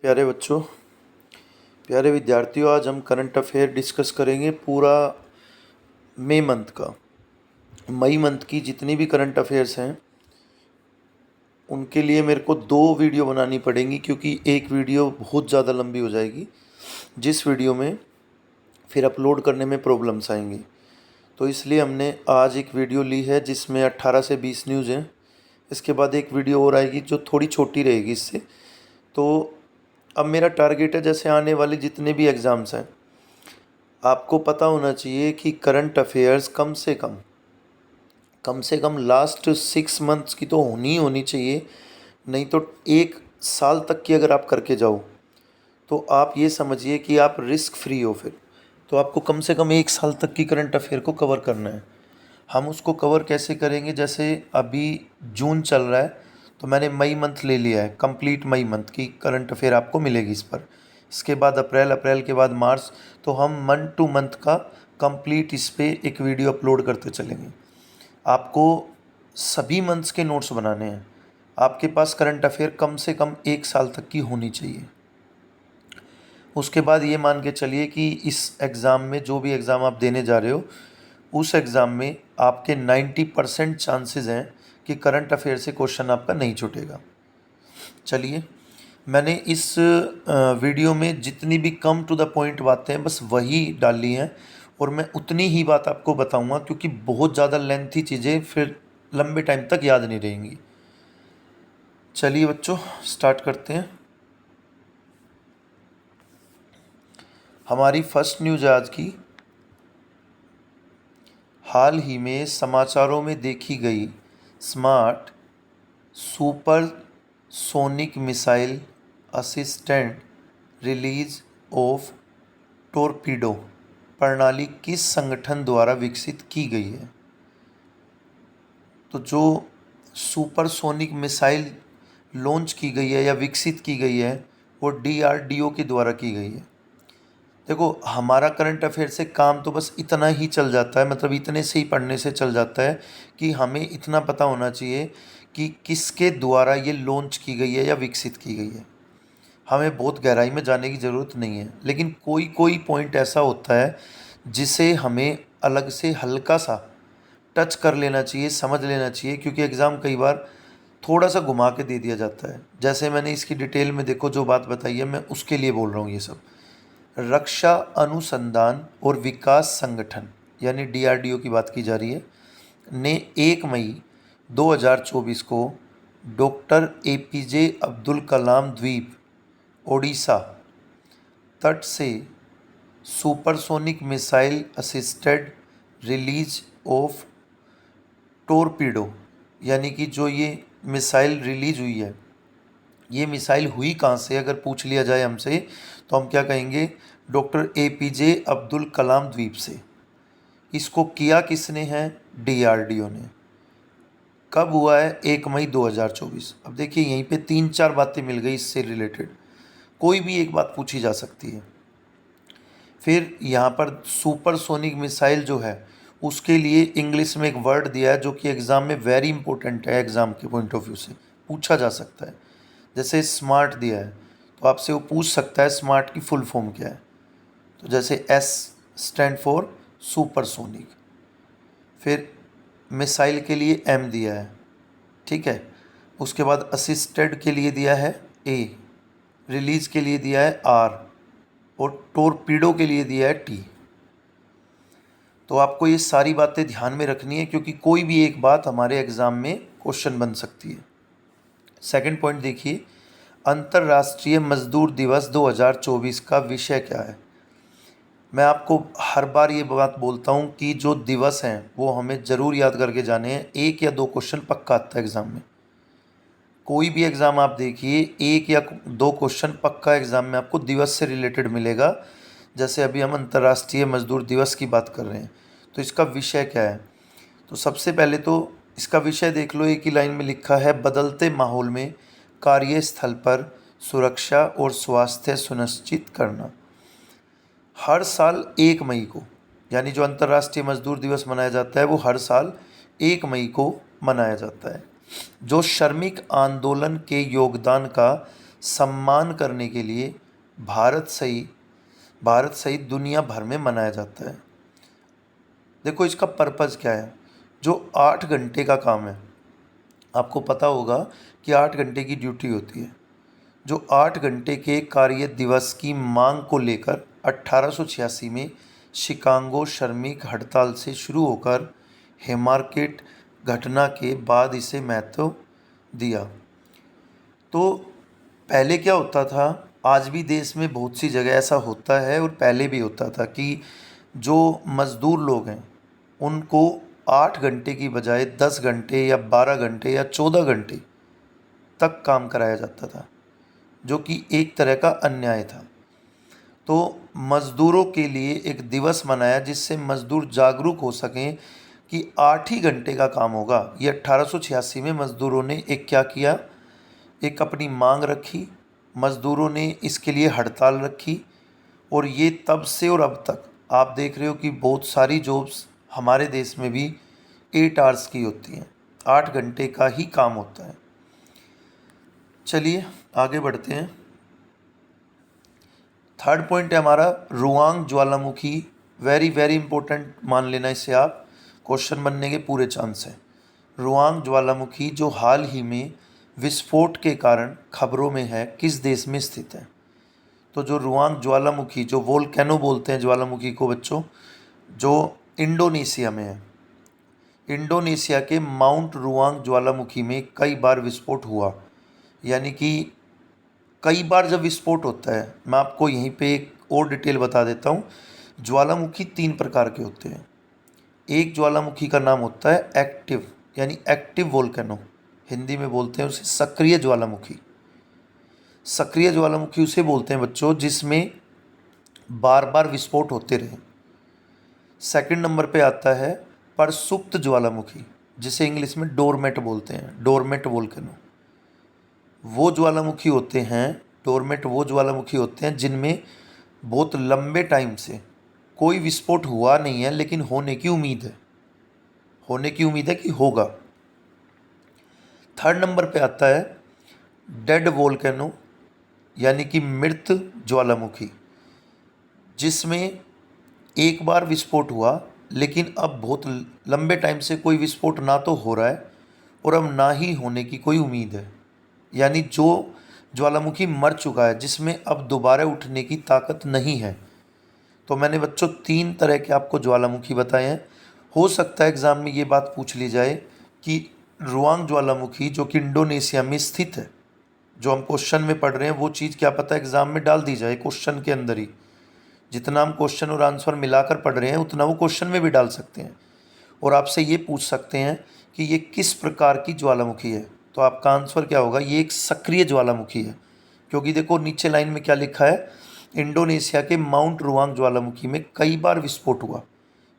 प्यारे बच्चों, प्यारे विद्यार्थियों, आज हम करंट अफेयर डिस्कस करेंगे पूरा मई मंथ का। मई मंथ की जितनी भी करंट अफेयर्स हैं उनके लिए मेरे को 2 वीडियो बनानी पड़ेंगी, क्योंकि एक वीडियो बहुत ज़्यादा लंबी हो जाएगी, जिस वीडियो में फिर अपलोड करने में प्रॉब्लम्स आएंगी। तो इसलिए हमने आज एक वीडियो ली है जिसमें 18 से 20 न्यूज़ हैं। इसके बाद एक वीडियो और आएगी जो थोड़ी छोटी रहेगी इससे। तो अब मेरा टारगेट है, जैसे आने वाले जितने भी एग्ज़ाम्स हैं आपको पता होना चाहिए कि करंट अफेयर्स कम से कम लास्ट 6 मंथ्स की तो होनी चाहिए। नहीं तो 1 साल तक की अगर आप करके जाओ तो आप ये समझिए कि आप रिस्क फ्री हो। फिर तो आपको कम से कम 1 साल तक की करंट अफेयर को कवर करना है। हम उसको कवर कैसे करेंगे? जैसे अभी जून चल रहा है तो मैंने मई मंथ ले लिया है, कंप्लीट मई मंथ की करंट अफेयर आपको मिलेगी इस पर। इसके बाद अप्रैल के बाद मार्च, तो हम मंथ टू मंथ का कंप्लीट इस पर एक वीडियो अपलोड करते चलेंगे। आपको सभी मंथ्स के नोट्स बनाने हैं। आपके पास करंट अफेयर कम से कम 1 साल तक की होनी चाहिए। उसके बाद ये मान के चलिए कि इस एग्ज़ाम में, जो भी एग्ज़ाम आप देने जा रहे हो, उस एग्ज़ाम में आपके 90% चांसेस हैं कि करंट अफेयर से क्वेश्चन आपका नहीं छूटेगा। चलिए, मैंने इस वीडियो में जितनी भी कम टू द पॉइंट बातें हैं बस वही डाली हैं, और मैं उतनी ही बात आपको बताऊंगा, क्योंकि बहुत ज़्यादा लेंथी चीज़ें फिर लंबे टाइम तक याद नहीं रहेंगी। चलिए बच्चों, स्टार्ट करते हैं। हमारी फर्स्ट न्यूज़ आज की, हाल ही में समाचारों में देखी गई smart super sonic missile assistant release of torpedo प्रणाली किस संगठन द्वारा विकसित की गई है? तो जो सुपरसोनिक मिसाइल लॉन्च की गई है या विकसित की गई है वो DRDO के द्वारा की गई है। देखो, हमारा करंट अफेयर से काम तो बस इतना ही चल जाता है, मतलब इतने से ही पढ़ने से चल जाता है कि हमें इतना पता होना चाहिए कि किसके द्वारा ये लॉन्च की गई है या विकसित की गई है। हमें बहुत गहराई में जाने की ज़रूरत नहीं है, लेकिन कोई कोई पॉइंट ऐसा होता है जिसे हमें अलग से हल्का सा टच कर लेना चाहिए, समझ लेना चाहिए, क्योंकि एग्ज़ाम कई बार थोड़ा सा घुमा के दे दिया जाता है। जैसे मैंने इसकी डिटेल में देखो जो बात बताई है, मैं उसके लिए बोल रहा हूँ। ये सब रक्षा अनुसंधान और विकास संगठन यानी DRDO की बात की जा रही है, ने 1 मई 2024 को डॉक्टर APJ अब्दुल कलाम द्वीप ओडिशा तट से supersonic missile assisted release of torpedo, यानी कि जो ये मिसाइल रिलीज हुई है, ये मिसाइल हुई कहाँ से अगर पूछ लिया जाए हमसे तो हम क्या कहेंगे? डॉक्टर APJ अब्दुल कलाम द्वीप से। इसको किया किसने है? DRDO ने। कब हुआ है? 1 मई 2024। अब देखिए, यहीं पे 3-4 बातें मिल गई इससे रिलेटेड, कोई भी एक बात पूछी जा सकती है। फिर यहाँ पर सुपरसोनिक मिसाइल जो है उसके लिए इंग्लिश में एक वर्ड दिया है जो कि एग्ज़ाम में वेरी इंपॉर्टेंट है, एग्ज़ाम के पॉइंट ऑफ व्यू से पूछा जा सकता है। जैसे स्मार्ट दिया है तो आपसे वो पूछ सकता है स्मार्ट की फुल फॉर्म क्या है। तो जैसे S स्टैंड फॉर सुपरसोनिक। फिर मिसाइल के लिए M दिया है, ठीक है। उसके बाद असिस्टेड के लिए दिया है A, रिलीज़ के लिए दिया है R, और टोरपीडो के लिए दिया है T। तो आपको ये सारी बातें ध्यान में रखनी है, क्योंकि कोई भी एक बात हमारे एग्ज़ाम में क्वेश्चन बन सकती है। सेकंड पॉइंट देखिए, अंतर्राष्ट्रीय मजदूर दिवस 2024 का विषय क्या है? मैं आपको हर बार ये बात बोलता हूँ कि जो दिवस हैं वो हमें ज़रूर याद करके जाने हैं। 1 या 2 क्वेश्चन पक्का आता है एग्ज़ाम में। कोई भी एग्ज़ाम आप देखिए, 1 या 2 क्वेश्चन पक्का एग्ज़ाम में आपको दिवस से रिलेटेड मिलेगा। जैसे अभी हम अंतर्राष्ट्रीय मजदूर दिवस की बात कर रहे हैं, तो इसका विषय क्या है? तो सबसे पहले तो इसका विषय देख लो, एक ही लाइन में लिखा है, बदलते माहौल में कार्यस्थल पर सुरक्षा और स्वास्थ्य सुनिश्चित करना। हर साल 1 मई को, यानी जो अंतर्राष्ट्रीय मजदूर दिवस मनाया जाता है वो हर साल 1 मई को मनाया जाता है। जो श्रमिक आंदोलन के योगदान का सम्मान करने के लिए भारत सहित दुनिया भर में मनाया जाता है। देखो इसका पर्पज़ क्या है। जो 8 घंटे का काम है, आपको पता होगा कि 8 घंटे की ड्यूटी होती है। जो 8 घंटे के कार्य दिवस की मांग को लेकर 1886 में शिकागो श्रमिक हड़ताल से शुरू होकर हेमार्केट घटना के बाद इसे महत्व दिया। तो पहले क्या होता था, आज भी देश में बहुत सी जगह ऐसा होता है और पहले भी होता था कि जो मज़दूर लोग हैं उनको 8 घंटे की बजाय 10 घंटे या 12 घंटे या 14 घंटे तक काम कराया जाता था, जो कि एक तरह का अन्याय था। तो मज़दूरों के लिए एक दिवस मनाया जिससे मज़दूर जागरूक हो सकें कि 8 ही घंटे का काम होगा। ये 1886 में मज़दूरों ने एक क्या किया, एक अपनी मांग रखी, मज़दूरों ने इसके लिए हड़ताल रखी। और ये तब से और अब तक आप देख रहे हो कि बहुत सारी जॉब्स हमारे देश में भी 8 आवर्स की होती हैं, 8 घंटे का ही काम होता है। चलिए आगे बढ़ते हैं। थर्ड पॉइंट है हमारा रुआंग ज्वालामुखी। वेरी वेरी इंपॉर्टेंट मान लेना इसे आप, क्वेश्चन बनने के पूरे चांस हैं। रुआंग ज्वालामुखी जो हाल ही में विस्फोट के कारण खबरों में है, किस देश में स्थित है। तो जो रुआंग ज्वालामुखी, जो वोल्केनो बोलते हैं ज्वालामुखी को बच्चों, जो इंडोनेशिया में है। इंडोनेशिया के माउंट रुआंग ज्वालामुखी में कई बार विस्फोट हुआ। यानी कि कई बार जब विस्फोट होता है, मैं आपको यहीं पे एक और डिटेल बता देता हूँ। ज्वालामुखी 3 प्रकार के होते हैं। एक ज्वालामुखी का नाम होता है एक्टिव, यानी एक्टिव वोल्केनो, हिंदी में बोलते हैं उसे सक्रिय ज्वालामुखी। सक्रिय ज्वालामुखी उसे बोलते हैं बच्चों जिसमें बार बार विस्फोट होते रहे। सेकंड नंबर पे आता है परसुप्त ज्वालामुखी, जिसे इंग्लिश में डोरमेट बोलते हैं, डोरमेट वोल्केनो। वो ज्वालामुखी होते हैं, डोरमेट वो ज्वालामुखी होते हैं जिनमें बहुत लंबे टाइम से कोई विस्फोट हुआ नहीं है, लेकिन होने की उम्मीद है, होने की उम्मीद है कि होगा। थर्ड नंबर पे आता है डेड वोल्केनो, यानी कि मृत ज्वालामुखी, जिसमें एक बार विस्फोट हुआ लेकिन अब बहुत लंबे टाइम से कोई विस्फोट ना तो हो रहा है और अब ना ही होने की कोई उम्मीद है। यानी जो ज्वालामुखी मर चुका है, जिसमें अब दोबारा उठने की ताकत नहीं है। तो मैंने बच्चों 3 तरह के आपको ज्वालामुखी बताए हैं। हो सकता है एग्ज़ाम में ये बात पूछ ली जाए कि रुआंग ज्वालामुखी जो कि इंडोनेशिया में स्थित है, जो हम क्वेश्चन में पढ़ रहे हैं वो चीज़ क्या पता एग्ज़ाम में डाल दी जाए क्वेश्चन के अंदर ही। जितना हम क्वेश्चन और आंसर मिलाकर पढ़ रहे हैं उतना वो क्वेश्चन में भी डाल सकते हैं और आपसे ये पूछ सकते हैं कि ये किस प्रकार की ज्वालामुखी है। तो आपका आंसर क्या होगा, ये एक सक्रिय ज्वालामुखी है। क्योंकि देखो नीचे लाइन में क्या लिखा है, इंडोनेशिया के माउंट रुआंग ज्वालामुखी में कई बार विस्फोट हुआ।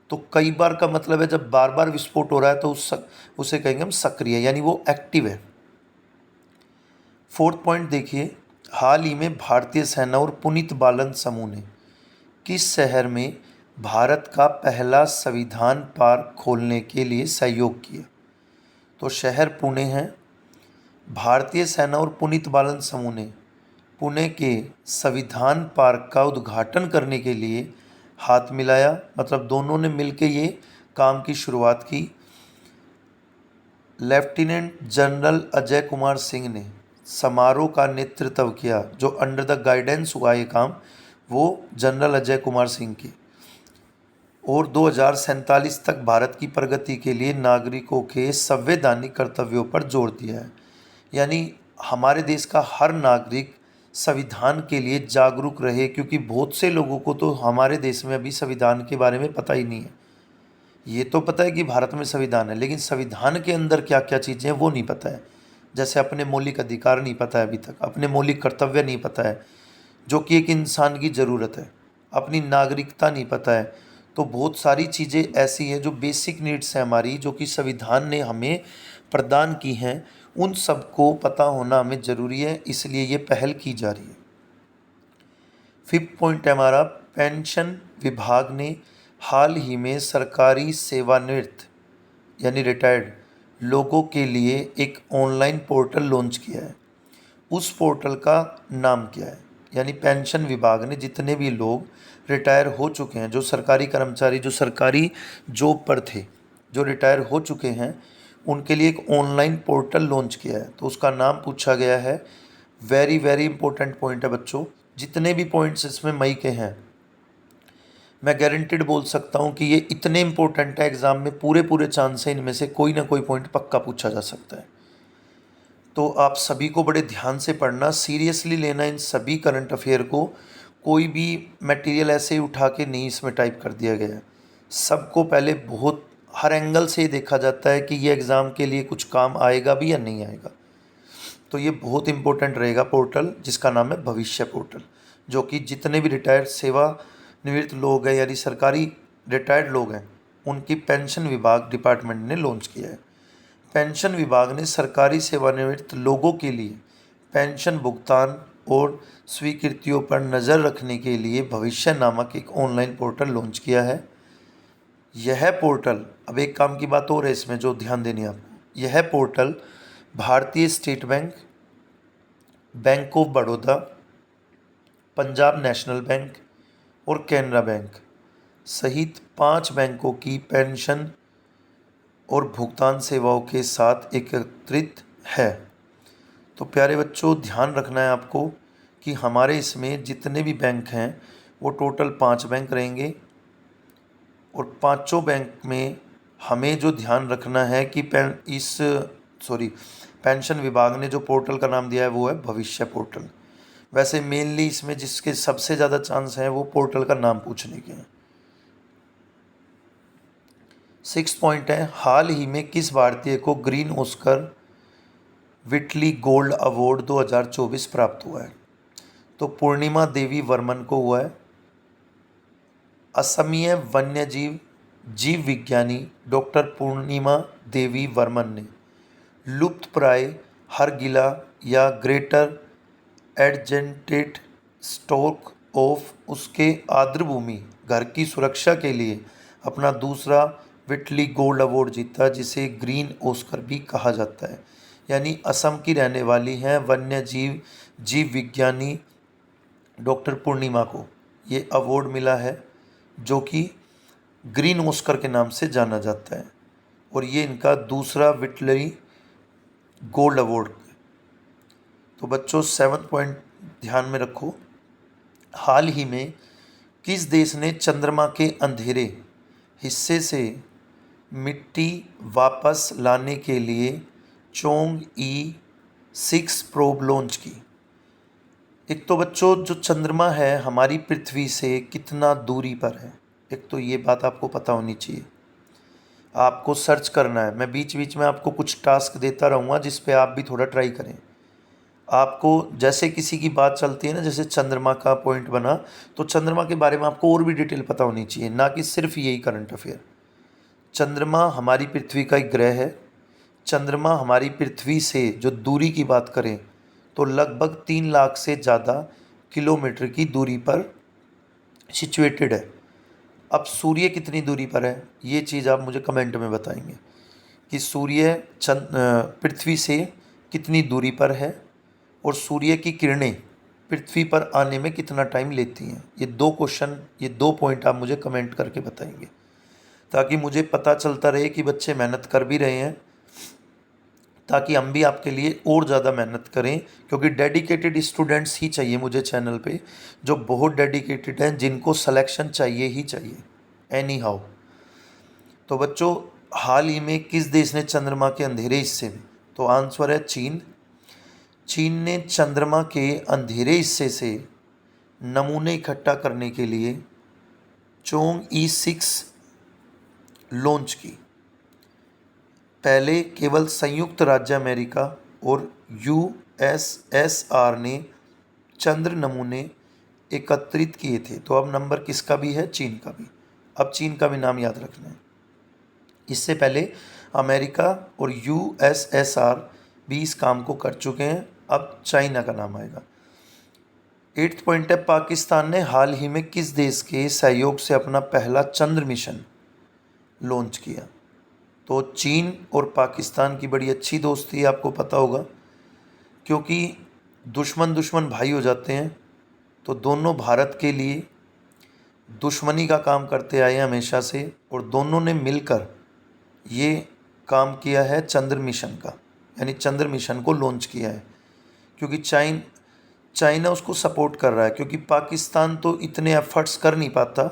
तो कई बार का मतलब है जब बार बार विस्फोट हो रहा है तो उसे कहेंगे हम सक्रिय, यानी वो एक्टिव है। फोर्थ पॉइंट देखिए, हाल ही में भारतीय सेना और पुनीत बालन समूह ने किस शहर में भारत का पहला संविधान पार्क खोलने के लिए सहयोग किया। तो शहर पुणे है। भारतीय सेना और पुनीत बालन समूह ने पुणे के संविधान पार्क का उद्घाटन करने के लिए हाथ मिलाया, मतलब दोनों ने मिलकर ये काम की शुरुआत की। लेफ्टिनेंट जनरल अजय कुमार सिंह ने समारोह का नेतृत्व किया। जो अंडर द गाइडेंस हुआ ये काम, वो जनरल अजय कुमार सिंह की। और 2047 तक भारत की प्रगति के लिए नागरिकों के संवैधानिक कर्तव्यों पर जोर दिया है। यानी हमारे देश का हर नागरिक संविधान के लिए जागरूक रहे, क्योंकि बहुत से लोगों को तो हमारे देश में अभी संविधान के बारे में पता ही नहीं है। ये तो पता है कि भारत में संविधान है, लेकिन संविधान के अंदर क्या क्या चीज़ें हैं वो नहीं पता है। जैसे अपने मौलिक अधिकार नहीं पता है अभी तक, अपने मौलिक कर्तव्य नहीं पता है जो कि एक इंसान की ज़रूरत है, अपनी नागरिकता नहीं पता है। तो बहुत सारी चीज़ें ऐसी हैं जो बेसिक नीड्स हैं हमारी, जो कि संविधान ने हमें प्रदान की हैं, उन सबको पता होना हमें ज़रूरी है, इसलिए ये पहल की जा रही है। फिफ्थ पॉइंट है हमारा, पेंशन विभाग ने हाल ही में सरकारी सेवानिवृत्त यानी रिटायर्ड लोगों के लिए एक ऑनलाइन पोर्टल लॉन्च किया है। उस पोर्टल का नाम क्या है। यानी पेंशन विभाग ने जितने भी लोग रिटायर हो चुके हैं, जो सरकारी कर्मचारी, जो सरकारी जॉब पर थे, जो रिटायर हो चुके हैं, उनके लिए एक ऑनलाइन पोर्टल लॉन्च किया है। तो उसका नाम पूछा गया है। वेरी वेरी इंपॉर्टेंट पॉइंट है बच्चों। जितने भी पॉइंट्स इसमें मई के हैं, मैं गारंटेड बोल सकता हूँ कि ये इतने इंपॉर्टेंट है, एग्ज़ाम में पूरे पूरे चांस है इनमें से कोई ना कोई पॉइंट पक्का पूछा जा सकता है। तो आप सभी को बड़े ध्यान से पढ़ना, सीरियसली लेना इन सभी करंट अफेयर को। कोई भी मटेरियल ऐसे ही उठा के नहीं इसमें टाइप कर दिया गया है। सबको पहले बहुत हर एंगल से देखा जाता है कि ये एग्ज़ाम के लिए कुछ काम आएगा भी या नहीं आएगा। तो ये बहुत इंपॉर्टेंट रहेगा पोर्टल, जिसका नाम है भविष्य पोर्टल, जो कि जितने भी रिटायर्ड सेवानिवृत्त लोग हैं, यानी सरकारी रिटायर्ड लोग हैं, उनकी पेंशन विभाग डिपार्टमेंट ने लॉन्च किया है। पेंशन विभाग ने सरकारी सेवानिवृत्त लोगों के लिए पेंशन भुगतान और स्वीकृतियों पर नज़र रखने के लिए भविष्य नामक एक ऑनलाइन पोर्टल लॉन्च किया है। यह पोर्टल, अब एक काम की बात और है इसमें जो ध्यान देनी है आपको, यह पोर्टल भारतीय state bank, bank of Baroda, Punjab national bank और कैनरा बैंक सहित 5 बैंकों की पेंशन और भुगतान सेवाओं के साथ एकत्रित है। तो प्यारे बच्चों, ध्यान रखना है आपको कि हमारे इसमें जितने भी बैंक हैं वो टोटल 5 बैंक रहेंगे, और पांचों बैंक में हमें जो ध्यान रखना है कि पेंशन विभाग ने जो पोर्टल का नाम दिया है वो है भविष्य पोर्टल। वैसे मेनली इसमें जिसके सबसे ज़्यादा चांस हैं वो पोर्टल का नाम पूछने के हैं। 6 पॉइंट है, हाल ही में किस भारतीय को ग्रीन ऑस्कर विटली गोल्ड अवार्ड 2024 प्राप्त हुआ है। तो पूर्णिमा देवी वर्मन को हुआ है। असमीय वन्यजीव जीव विज्ञानी डॉक्टर पूर्णिमा देवी वर्मन ने लुप्तप्राय हरगिला या ग्रेटर एडजेंटेड स्टॉक ऑफ उसके आर्द्रभूमि घर की सुरक्षा के लिए अपना दूसरा विटली गोल्ड अवार्ड जीता, जिसे ग्रीन ऑस्कर भी कहा जाता है। यानी असम की रहने वाली हैं वन्य जीव जीव विज्ञानी डॉक्टर पूर्णिमा को ये अवार्ड मिला है, जो कि ग्रीन ऑस्कर के नाम से जाना जाता है, और ये इनका दूसरा विटली गोल्ड अवार्ड। तो बच्चों 7 पॉइंट ध्यान में रखो। हाल ही में किस देश ने चंद्रमा के अंधेरे हिस्से से मिट्टी वापस लाने के लिए चोंग E6 प्रोब लॉन्च की। एक तो बच्चों जो चंद्रमा है हमारी पृथ्वी से कितना दूरी पर है, एक तो ये बात आपको पता होनी चाहिए। आपको सर्च करना है, मैं बीच बीच में आपको कुछ टास्क देता रहूँगा जिस पे आप भी थोड़ा ट्राई करें। आपको जैसे किसी की बात चलती है ना, जैसे चंद्रमा का पॉइंट बना, तो चंद्रमा के बारे में आपको और भी डिटेल पता होनी चाहिए, ना कि सिर्फ यही करंट अफेयर। चंद्रमा हमारी पृथ्वी का एक ग्रह है। चंद्रमा हमारी पृथ्वी से जो दूरी की बात करें तो लगभग 3 लाख से ज़्यादा किलोमीटर की दूरी पर सिचुएटेड है। अब सूर्य कितनी दूरी पर है ये चीज़ आप मुझे कमेंट में बताएंगे कि सूर्य पृथ्वी से कितनी दूरी पर है, और सूर्य की किरणें पृथ्वी पर आने में कितना टाइम लेती हैं। ये 2 क्वेश्चन, ये 2 पॉइंट आप मुझे कमेंट करके बताएंगे, ताकि मुझे पता चलता रहे कि बच्चे मेहनत कर भी रहे हैं, ताकि हम भी आपके लिए और ज़्यादा मेहनत करें, क्योंकि डेडिकेटेड स्टूडेंट्स ही चाहिए मुझे चैनल पे, जो बहुत डेडिकेटेड हैं, जिनको सिलेक्शन चाहिए ही चाहिए एनी हाउ। तो बच्चों, हाल ही में किस देश ने चंद्रमा के अंधेरे हिस्से में, तो आंसर है चीन। चीन ने चंद्रमा के अंधेरे हिस्से से नमूने इकट्ठा करने के लिए चोंग E6 लॉन्च की। पहले केवल संयुक्त राज्य अमेरिका और USSR ने चंद्र नमूने एकत्रित किए थे। तो अब नंबर किसका भी है, चीन का भी। अब चीन का भी नाम याद रखना है। इससे पहले अमेरिका और USSR भी इस काम को कर चुके हैं, अब चाइना का नाम आएगा। 8th पॉइंट है, पाकिस्तान ने हाल ही में किस देश के सहयोग से अपना पहला चंद्र मिशन लॉन्च किया। तो चीन और पाकिस्तान की बड़ी अच्छी दोस्ती है, आपको पता होगा, क्योंकि दुश्मन दुश्मन भाई हो जाते हैं, तो दोनों भारत के लिए दुश्मनी का काम करते आए हैं हमेशा से, और दोनों ने मिलकर ये काम किया है चंद्र मिशन का, यानी चंद्र मिशन को लॉन्च किया है। क्योंकि चाइना उसको सपोर्ट कर रहा है, क्योंकि पाकिस्तान तो इतने एफर्ट्स कर नहीं पाता,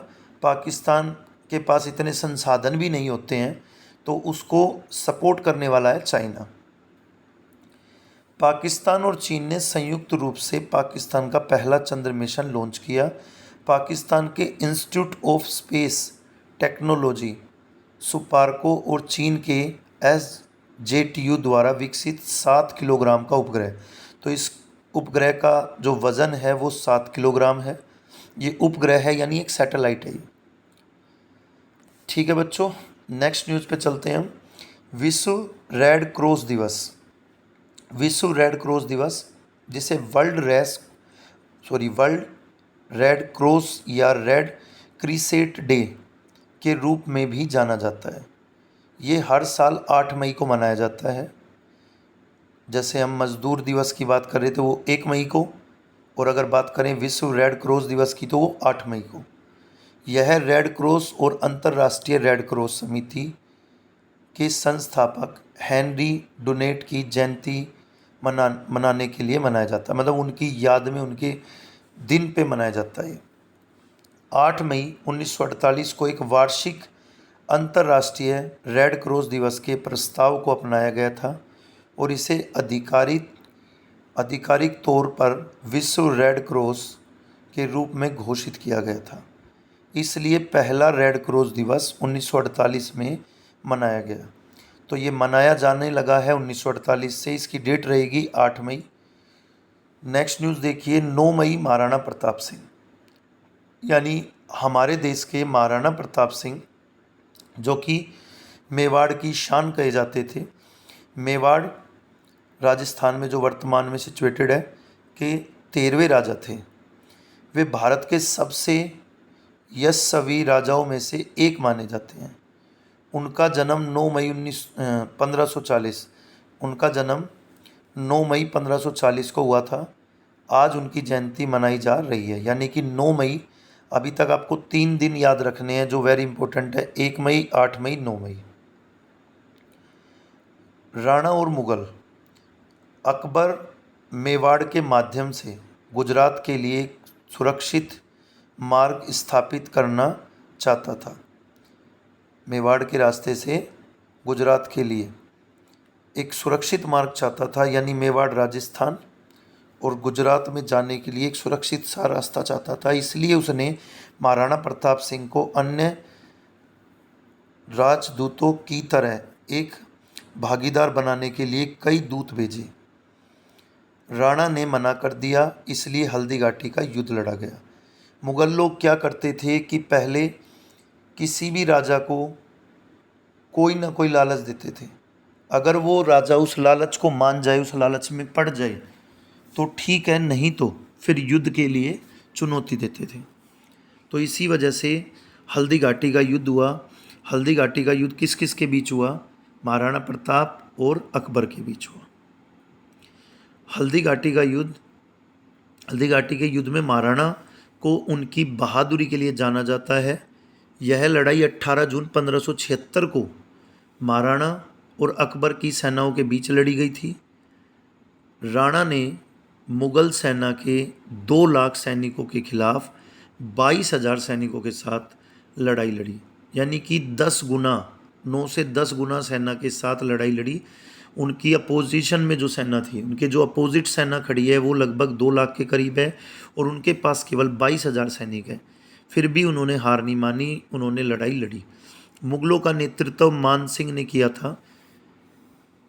पाकिस्तान के पास इतने संसाधन भी नहीं होते हैं, तो उसको सपोर्ट करने वाला है चाइना। पाकिस्तान और चीन ने संयुक्त रूप से पाकिस्तान का पहला चंद्र मिशन लॉन्च किया। पाकिस्तान के institute of space technology SUPARCO और चीन के SJTU द्वारा विकसित 7 किलोग्राम का उपग्रह। तो इस उपग्रह का जो वज़न है वो 7 किलोग्राम है। ये उपग्रह है, यानी एक सैटेलाइट है ये। ठीक है बच्चों, नेक्स्ट न्यूज़ पे चलते हैं हम। विश्व रेड क्रॉस दिवस। विश्व रेड क्रॉस दिवस, जिसे वर्ल्ड रेड क्रॉस या रेड क्रिसेंट डे के रूप में भी जाना जाता है। ये हर साल 8 मई को मनाया जाता है। जैसे हम मज़दूर दिवस की बात कर रहे थे वो 1 मई को, और अगर बात करें विश्व रेड क्रॉस दिवस की तो वो 8 मई को। यह रेड क्रॉस और अंतर्राष्ट्रीय रेड क्रॉस समिति के संस्थापक हेनरी डुनेट की जयंती मनाने के लिए मनाया जाता है, मतलब उनकी याद में उनके दिन पे मनाया जाता है। 8 मई 1948 को एक वार्षिक अंतर्राष्ट्रीय रेड क्रॉस दिवस के प्रस्ताव को अपनाया गया था, और इसे आधिकारिक तौर पर विश्व रेड क्रॉस के रूप में घोषित किया गया था। इसलिए पहला रेड क्रॉस दिवस 1948 में मनाया गया। तो ये मनाया जाने लगा है 1948 से, इसकी डेट रहेगी 8 मई। नेक्स्ट न्यूज़ देखिए, 9 मई महाराणा प्रताप सिंह, यानी हमारे देश के महाराणा प्रताप सिंह, जो कि मेवाड़ की शान कहे जाते थे। मेवाड़ राजस्थान में जो वर्तमान में सिचुएटेड है, के 13वें राजा थे। वे भारत के सबसे यशस्वी राजाओं में से एक माने जाते हैं। उनका जन्म 9 मई 1540 उनका जन्म 9 मई 1540 को हुआ था। आज उनकी जयंती मनाई जा रही है, यानी कि 9 मई। अभी तक आपको 3 दिन याद रखने हैं जो वेरी इंपॉर्टेंट है, 1 मई, 8 मई, 9 मई। राणा और मुगल। अकबर मेवाड़ के माध्यम से गुजरात के लिए एक सुरक्षित मार्ग स्थापित करना चाहता था। मेवाड़ के रास्ते से गुजरात के लिए एक सुरक्षित मार्ग चाहता था, यानी मेवाड़ राजस्थान और गुजरात में जाने के लिए एक सुरक्षित सा रास्ता चाहता था। इसलिए उसने महाराणा प्रताप सिंह को अन्य राजदूतों की तरह एक भागीदार बनाने के लिए कई दूत भेजे। राणा ने मना कर दिया, इसलिए हल्दी घाटी का युद्ध लड़ा गया। मुगल लोग क्या करते थे कि पहले किसी भी राजा को कोई ना कोई लालच देते थे। अगर वो राजा उस लालच को मान जाए, उस लालच में पड़ जाए तो ठीक है, नहीं तो फिर युद्ध के लिए चुनौती देते थे। तो इसी वजह से हल्दी घाटी का युद्ध हुआ। हल्दी घाटी का युद्ध किस किस के बीच हुआ? महाराणा प्रताप और अकबर के बीच हुआ। हल्दी घाटी के युद्ध में महाराणा को उनकी बहादुरी के लिए जाना जाता है। यह लड़ाई 18 जून 1576 को महाराणा और अकबर की सेनाओं के बीच लड़ी गई थी। राणा ने मुगल सेना के 2 लाख सैनिकों के खिलाफ 22,000 सैनिकों के साथ लड़ाई लड़ी, यानी कि 10 गुना, 9 से 10 गुना सेना के साथ लड़ाई लड़ी। उनकी अपोजिशन में जो सेना थी, उनके जो अपोजिट सेना खड़ी है वो लगभग 2 लाख के करीब है, और उनके पास केवल 22,000 सैनिक है। फिर भी उन्होंने हार नहीं मानी, उन्होंने लड़ाई लड़ी। मुगलों का नेतृत्व मान सिंह ने किया था।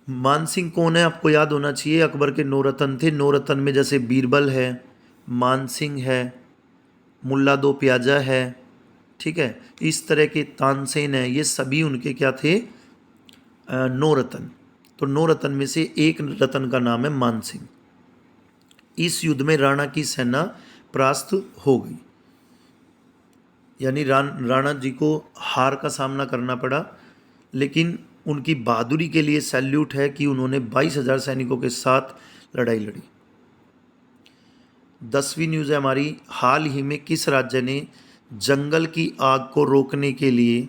मान सिंह कौन है? आपको याद होना चाहिए, अकबर के 9 रतन थे। 9 रतन में जैसे बीरबल है, मान सिंह है, मुल्ला दो प्याजा है, ठीक है, इस तरह के तानसेन है, ये सभी उनके क्या थे? 9 रतन। तो 9 रतन में से एक रतन का नाम है मान सिंह। इस युद्ध में राणा की सेना परास्त हो गई, यानी राणा जी को हार का सामना करना पड़ा। लेकिन उनकी बहादुरी के लिए सैल्यूट है कि उन्होंने 22,000 सैनिकों के साथ लड़ाई लड़ी। 10वीं न्यूज़ है हमारी, हाल ही में किस राज्य ने जंगल की आग को रोकने के लिए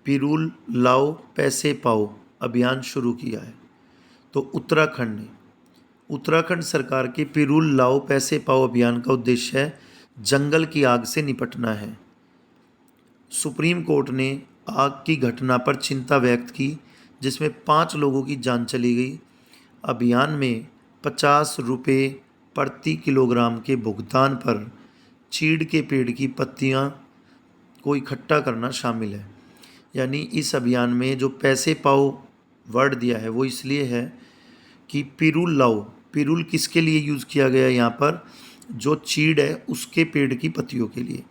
पिरूल लाओ पैसे पाओ अभियान शुरू किया है? तो उत्तराखंड ने। उत्तराखंड सरकार के पिरूल लाओ पैसे पाओ अभियान का उद्देश्य है जंगल की आग से निपटना है। सुप्रीम कोर्ट ने आग की घटना पर चिंता व्यक्त की, जिसमें 5 लोगों की जान चली गई। अभियान में 50 रुपये प्रति किलोग्राम के भुगतान पर चीड़ के पेड़ की पत्तियां को इकट्ठा करना शामिल है। यानी इस अभियान में जो पैसे पाओ वर्ड दिया है वो इसलिए है कि पिरूल लाओ, पिरूल किसके लिए यूज़ किया गया है यहाँ पर? जो चीड़ है उसके पेड़ की पत्तियों के लिए।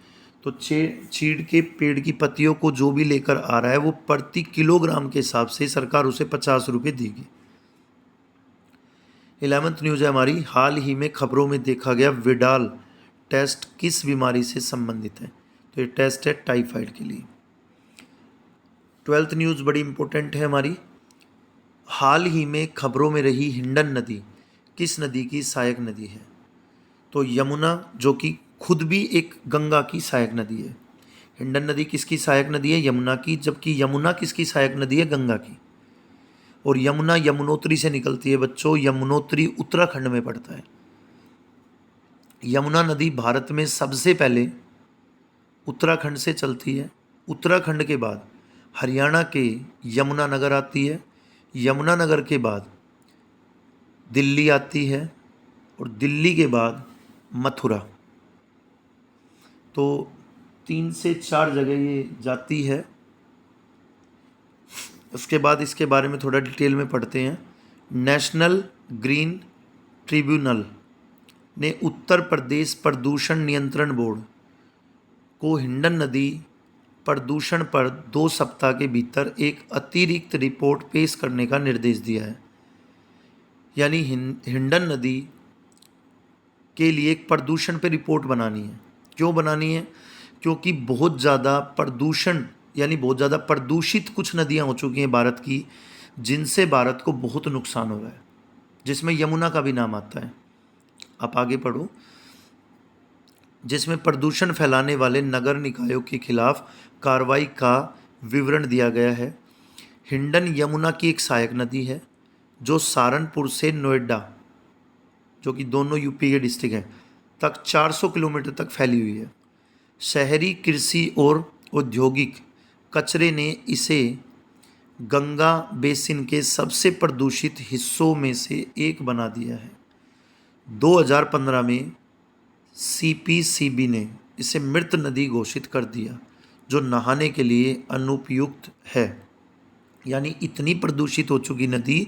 तो चीड़ के पेड़ की पत्तियों को जो भी लेकर आ रहा है वो प्रति किलोग्राम के हिसाब से सरकार उसे 50 रुपये देगी। 11th न्यूज़ है हमारी, हाल ही में खबरों में देखा गया विडाल टेस्ट किस बीमारी से संबंधित है? तो ये टेस्ट है टाइफाइड के लिए। 12th न्यूज़ बड़ी इंपॉर्टेंट है हमारी, हाल ही में खबरों में रही हिंडन नदी किस नदी की सहायक नदी है? तो यमुना, जो कि खुद भी एक गंगा की सहायक नदी है। हिंडन नदी किसकी सहायक नदी है? यमुना की। जबकि यमुना किसकी सहायक नदी है? गंगा की। और यमुना यमुनोत्री से निकलती है बच्चों। यमुनोत्री उत्तराखंड में पड़ता है। यमुना नदी भारत में सबसे पहले उत्तराखंड से चलती है। उत्तराखंड के बाद हरियाणा के यमुनानगर आती है। यमुनानगर के बाद दिल्ली आती है और दिल्ली के बाद मथुरा। तो 3 से 4 जगह ये जाती है। उसके बाद इसके बारे में थोड़ा डिटेल में पढ़ते हैं। नेशनल ग्रीन ट्रिब्यूनल ने उत्तर प्रदेश प्रदूषण नियंत्रण बोर्ड को हिंडन नदी प्रदूषण पर 2 सप्ताह के भीतर एक अतिरिक्त रिपोर्ट पेश करने का निर्देश दिया है। यानी हिंडन नदी के लिए एक प्रदूषण पे रिपोर्ट बनानी है। क्यों बनानी है? क्योंकि बहुत ज़्यादा प्रदूषण यानी बहुत ज़्यादा प्रदूषित कुछ नदियाँ हो चुकी हैं भारत की, जिनसे भारत को बहुत नुकसान हो रहा है, जिसमें यमुना का भी नाम आता है। आप आगे पढ़ो। जिसमें प्रदूषण फैलाने वाले नगर निकायों के खिलाफ कार्रवाई का विवरण दिया गया है। हिंडन यमुना की एक सहायक नदी है जो सहारनपुर से नोएडा, जो कि दोनों यूपी के डिस्ट्रिक्ट हैं, तक 400 किलोमीटर तक फैली हुई है। शहरी, कृषि और औद्योगिक कचरे ने इसे गंगा बेसिन के सबसे प्रदूषित हिस्सों में से एक बना दिया है। 2015 में सीपीसीबी ने इसे मृत नदी घोषित कर दिया, जो नहाने के लिए अनुपयुक्त है। यानी इतनी प्रदूषित हो चुकी नदी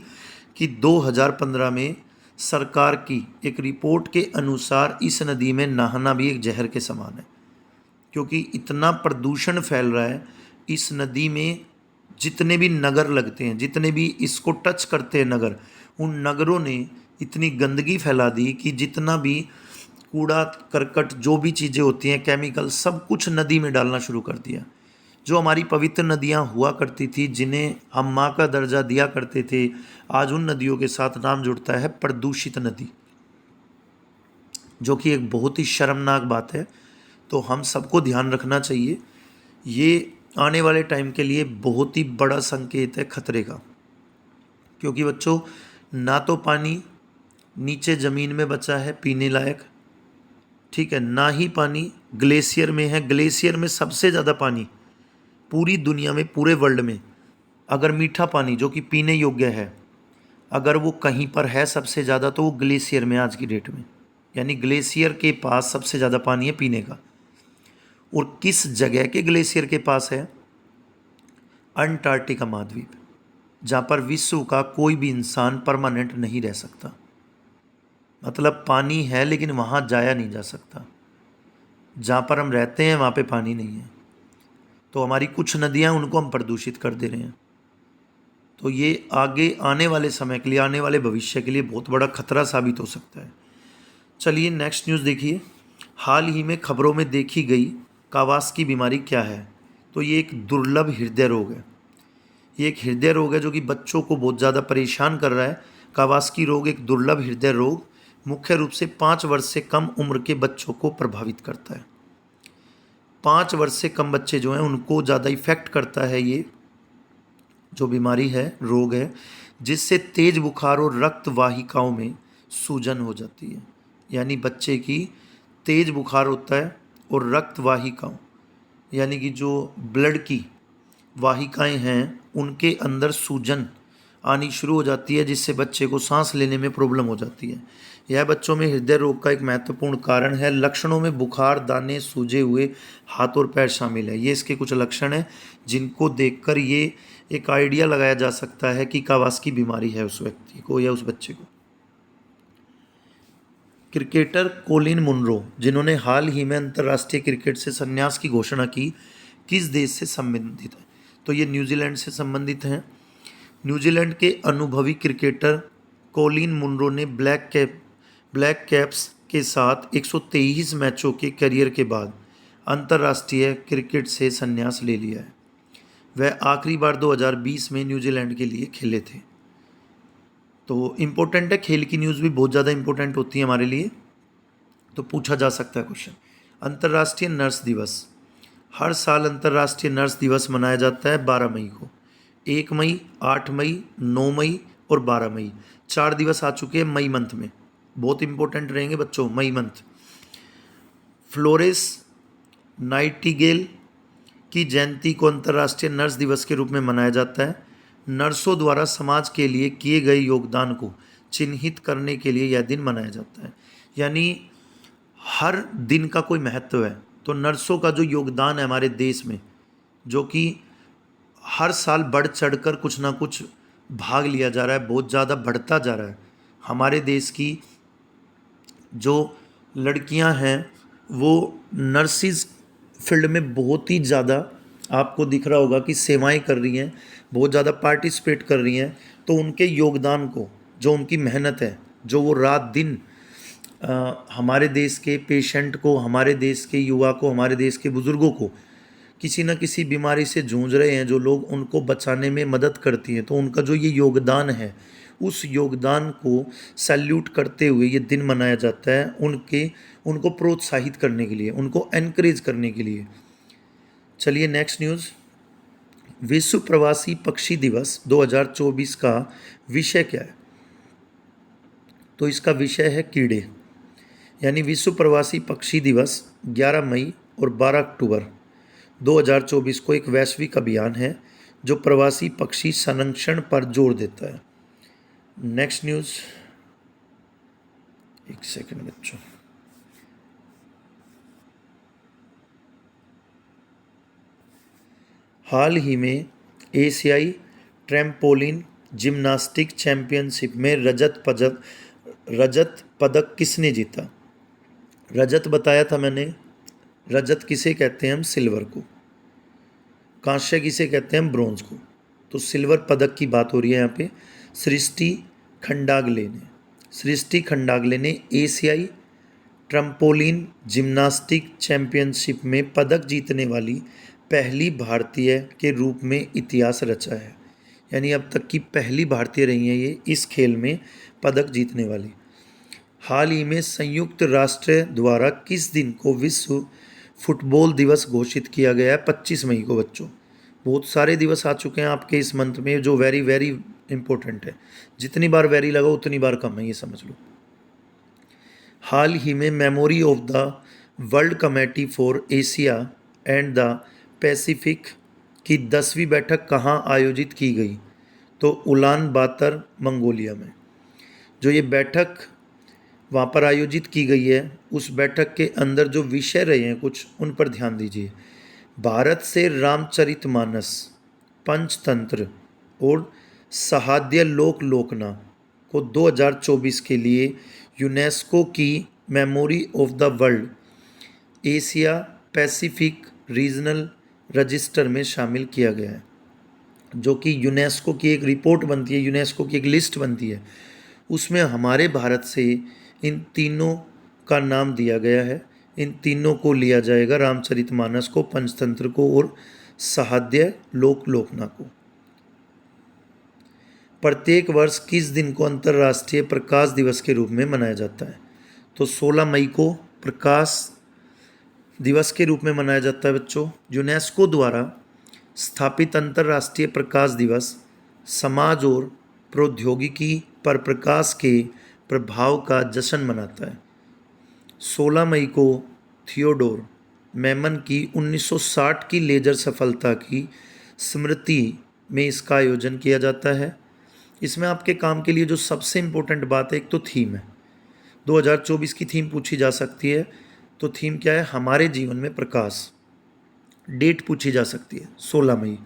कि 2015 में सरकार की एक रिपोर्ट के अनुसार इस नदी में नहाना भी एक जहर के समान है, क्योंकि इतना प्रदूषण फैल रहा है। इस नदी में जितने भी नगर लगते हैं, जितने भी इसको टच करते हैं नगर, उन नगरों ने इतनी गंदगी फैला दी कि जितना भी कूड़ा करकट, जो भी चीज़ें होती हैं, केमिकल, सब कुछ नदी में डालना शुरू कर दिया। जो हमारी पवित्र नदियाँ हुआ करती थी, जिन्हें हम माँ का दर्जा दिया करते थे, आज उन नदियों के साथ नाम जुड़ता है प्रदूषित नदी, जो कि एक बहुत ही शर्मनाक बात है। तो हम सबको ध्यान रखना चाहिए। ये आने वाले टाइम के लिए बहुत ही बड़ा संकेत है खतरे का, क्योंकि बच्चों ना तो पानी नीचे ज़मीन में बचा है पीने लायक, ठीक है, ना ही पानी ग्लेशियर में है। ग्लेशियर में सबसे ज़्यादा पानी पूरी दुनिया में, पूरे वर्ल्ड में, अगर मीठा पानी जो कि पीने योग्य है, अगर वो कहीं पर है सबसे ज़्यादा, तो वो ग्लेशियर में आज की डेट में। यानी ग्लेशियर के पास सबसे ज़्यादा पानी है पीने का। और किस जगह के ग्लेशियर के पास है? अंटार्कटिका महाद्वीप, जहाँ पर विश्व का कोई भी इंसान परमानेंट नहीं रह सकता। मतलब पानी है लेकिन वहाँ जाया नहीं जा सकता। जहाँ पर हम रहते हैं वहाँ पे पानी नहीं है। तो हमारी कुछ नदियाँ, उनको हम प्रदूषित कर दे रहे हैं। तो ये आगे आने वाले समय के लिए, आने वाले भविष्य के लिए बहुत बड़ा खतरा साबित हो सकता है। चलिए नेक्स्ट न्यूज़ देखिए। हाल ही में खबरों में देखी गई कावास्की बीमारी क्या है? तो ये एक दुर्लभ हृदय रोग है। ये एक हृदय रोग है जो कि बच्चों को बहुत ज़्यादा परेशान कर रहा है। कावास्की रोग एक दुर्लभ हृदय रोग मुख्य रूप से 5 वर्ष से कम उम्र के बच्चों को प्रभावित करता है। 5 वर्ष से कम बच्चे जो हैं उनको ज़्यादा इफेक्ट करता है ये जो बीमारी है, रोग है, जिससे तेज बुखार और रक्त वाहिकाओं में सूजन हो जाती है। यानी बच्चे की तेज बुखार होता है और रक्त वाहिकाओं यानी कि जो ब्लड की वाहिकाएं हैं उनके अंदर सूजन आनी शुरू हो जाती है, जिससे बच्चे को सांस लेने में प्रॉब्लम हो जाती है। यह बच्चों में हृदय रोग का एक महत्वपूर्ण कारण है। लक्षणों में बुखार, दाने, सूजे हुए हाथ और पैर शामिल है। ये इसके कुछ लक्षण हैं जिनको देखकर ये एक आइडिया लगाया जा सकता है कि कावास्की बीमारी है उस व्यक्ति को या उस बच्चे को। क्रिकेटर कोलिन मुनरो, जिन्होंने हाल ही में अंतर्राष्ट्रीय क्रिकेट से संन्यास की घोषणा की, किस देश से संबंधित है? तो ये न्यूजीलैंड से संबंधित हैं। न्यूजीलैंड के अनुभवी क्रिकेटर कोलिन मुनरो ने ब्लैक कैप्स के साथ 123 मैचों के करियर के बाद अंतर्राष्ट्रीय क्रिकेट से संन्यास ले लिया है। वह आखिरी बार 2020 में न्यूजीलैंड के लिए खेले थे। तो इम्पोर्टेंट है, खेल की न्यूज़ भी बहुत ज़्यादा इम्पोर्टेंट होती है हमारे लिए, तो पूछा जा सकता है क्वेश्चन। अंतर्राष्ट्रीय नर्स दिवस, हर साल अंतर्राष्ट्रीय नर्स दिवस मनाया जाता है 12 मई को। 1 मई, 8 मई, 9 मई और 12 मई, 4 दिवस आ चुके हैं मई मंथ में, बहुत इंपॉर्टेंट रहेंगे बच्चों मई मंथ। फ्लोरेंस नाइटिंगेल की जयंती को अंतर्राष्ट्रीय नर्स दिवस के रूप में मनाया जाता है। नर्सों द्वारा समाज के लिए किए गए योगदान को चिन्हित करने के लिए यह दिन मनाया जाता है। यानी हर दिन का कोई महत्व है, तो नर्सों का जो योगदान है हमारे देश में, जो कि हर साल बढ़ चढ़कर कुछ ना कुछ भाग लिया जा रहा है, बहुत ज़्यादा बढ़ता जा रहा है। हमारे देश की जो लड़कियां हैं वो नर्सिस फील्ड में बहुत ही ज़्यादा आपको दिख रहा होगा कि सेवाएं कर रही हैं, बहुत ज़्यादा पार्टिसिपेट कर रही हैं। तो उनके योगदान को, जो उनकी मेहनत है, जो वो रात दिन हमारे देश के पेशेंट को, हमारे देश के युवा को, हमारे देश के बुज़ुर्गों को किसी न किसी बीमारी से जूझ रहे हैं, जो लोग उनको बचाने में मदद करती हैं, तो उनका जो ये योगदान है, उस योगदान को सैल्यूट करते हुए ये दिन मनाया जाता है, उनको प्रोत्साहित करने के लिए, उनको एनकरेज करने के लिए। चलिए नेक्स्ट न्यूज़। विश्व प्रवासी पक्षी दिवस 2024 का विषय क्या है? तो इसका विषय है कीड़े। यानी विश्व प्रवासी पक्षी दिवस 11 मई और 12 अक्टूबर 2024 को एक वैश्विक अभियान है जो प्रवासी पक्षी संरक्षण पर जोर देता है। नेक्स्ट न्यूज़, एक सेकंड बच्चों। हाल ही में एशियाई ट्रैम्पोलिन जिम्नास्टिक चैंपियनशिप में रजत पदक किसने जीता? रजत बताया था मैंने, रजत किसे कहते हैं हम? सिल्वर को। कांस्य किसे कहते हैं हम? ब्रोंज को। तो सिल्वर पदक की बात हो रही है यहाँ पे। सृष्टि खंडागले ने एशियाई ट्रम्पोलिन जिम्नास्टिक चैंपियनशिप में पदक जीतने वाली पहली भारतीय के रूप में इतिहास रचा है। यानी अब तक की पहली भारतीय रही हैं ये इस खेल में पदक जीतने वाली। हाल ही में संयुक्त राष्ट्र द्वारा किस दिन को विश्व फुटबॉल दिवस घोषित किया गया है? 25 मई को बच्चों। बहुत सारे दिवस आ चुके हैं आपके इस मंथ में जो वेरी वेरी इंपॉर्टेंट है। जितनी बार वेरी लगाओ उतनी बार कम है, ये समझ लो। हाल ही में memory of the world committee for Asia and the Pacific की 10वीं बैठक कहाँ आयोजित की गई? तो उलान बातर, मंगोलिया में। जो ये बैठक वहाँ पर आयोजित की गई है, उस बैठक के अंदर जो विषय रहे हैं कुछ, उन पर ध्यान दीजिए। भारत से रामचरितमानस, पंचतंत्र और सहाद्य लोकना को 2024 के लिए यूनेस्को की memory of the world Asia Pacific regional register में शामिल किया गया है। जो कि यूनेस्को की एक रिपोर्ट बनती है, यूनेस्को की एक लिस्ट बनती है, उसमें हमारे भारत से इन तीनों का नाम दिया गया है। इन तीनों को लिया जाएगा, रामचरितमानस को, पंचतंत्र को और सहाद्य लोकना को। प्रत्येक वर्ष किस दिन को अंतर्राष्ट्रीय प्रकाश दिवस के रूप में मनाया जाता है? तो 16 मई को प्रकाश दिवस के रूप में मनाया जाता है बच्चों। यूनेस्को द्वारा स्थापित अंतर्राष्ट्रीय प्रकाश दिवस समाज और प्रौद्योगिकी पर प्रकाश के प्रभाव का जश्न मनाता है। 16 मई को थियोडोर मैमन की 1960 की लेजर सफलता की स्मृति में इसका आयोजन किया जाता है। इसमें आपके काम के लिए जो सबसे इम्पोर्टेंट बात है, एक तो थीम है। 2024 की थीम पूछी जा सकती है, तो थीम क्या है? हमारे जीवन में प्रकाश। डेट पूछी जा सकती है 16 मई,